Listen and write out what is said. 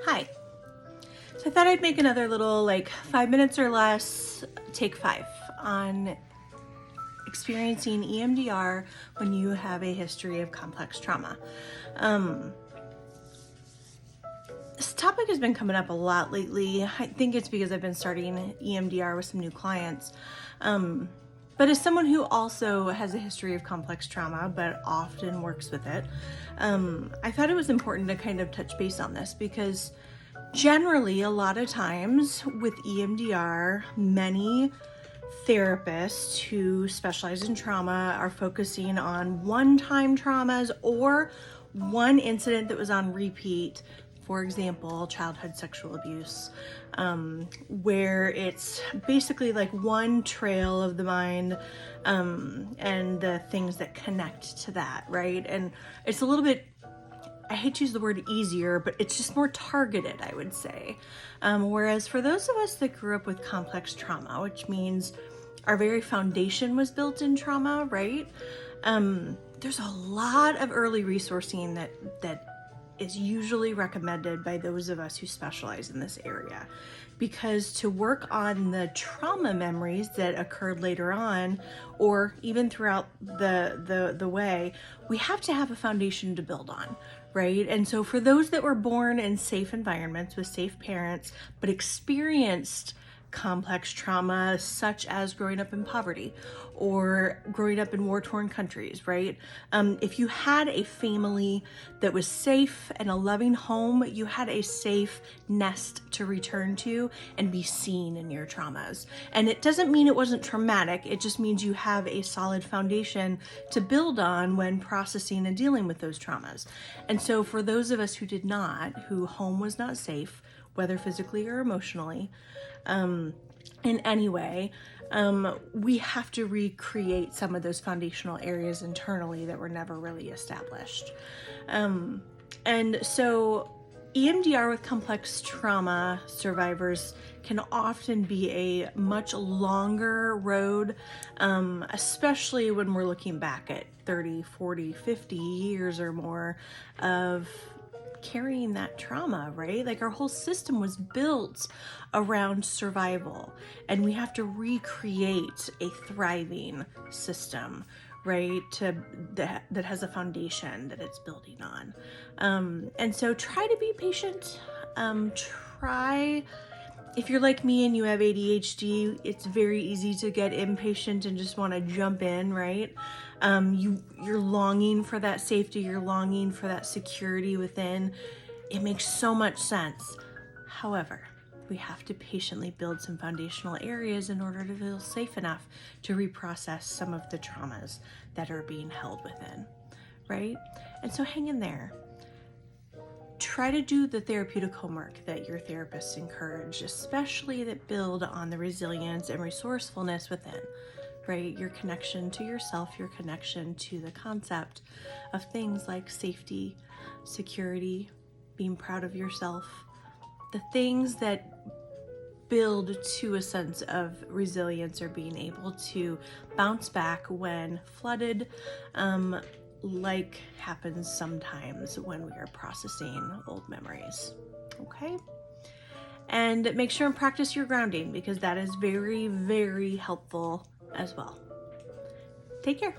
Hi. So I thought I'd make another little 5 minutes or less, take 5 on experiencing EMDR when you have a history of complex trauma. This topic has been coming up a lot lately. I think it's because I've been starting EMDR with some new clients. But as someone who also has a history of complex trauma, but often works with it, I thought it was important to kind of touch base on this because generally, a lot of times with EMDR, many therapists who specialize in trauma are focusing on one-time traumas or one incident that was on repeat. For example, childhood sexual abuse, where it's basically like one trail of the mind and the things that connect to that, right? And it's a little bit, I hate to use the word easier, but it's just more targeted, I would say. Whereas for those of us that grew up with complex trauma, which means our very foundation was built in trauma, right? There's a lot of early resourcing that is usually recommended by those of us who specialize in this area, because to work on the trauma memories that occurred later on or even throughout the way, we have to have a foundation to build on, right? And so for those that were born in safe environments with safe parents but experienced complex trauma, such as growing up in poverty or growing up in war-torn countries, right? If you had a family that was safe and a loving home, you had a safe nest to return to and be seen in your traumas. And it doesn't mean it wasn't traumatic. It just means you have a solid foundation to build on when processing and dealing with those traumas. And so for those of us who did not, who home was not safe, whether physically or emotionally, in any way, we have to recreate some of those foundational areas internally that were never really established. And so EMDR with complex trauma survivors can often be a much longer road, especially when we're looking back at 30, 40, 50 years or more of carrying that trauma, right? Like our whole system was built around survival, and we have to recreate a thriving system, right? That has a foundation that it's building on. And so try to be patient. If you're like me and you have ADHD, it's very easy to get impatient and just want to jump in, right? You're longing for that safety, you're longing for that security within. It makes so much sense. However, we have to patiently build some foundational areas in order to feel safe enough to reprocess some of the traumas that are being held within, right? And so hang in there. Try to do the therapeutic homework that your therapists encourage, especially that build on the resilience and resourcefulness within, right? Your connection to yourself, your connection to the concept of things like safety, security, being proud of yourself, the things that build to a sense of resilience or being able to bounce back when flooded, like happens sometimes when we are processing old memories. Okay? And make sure and practice your grounding, because that is very, very helpful as well. Take care.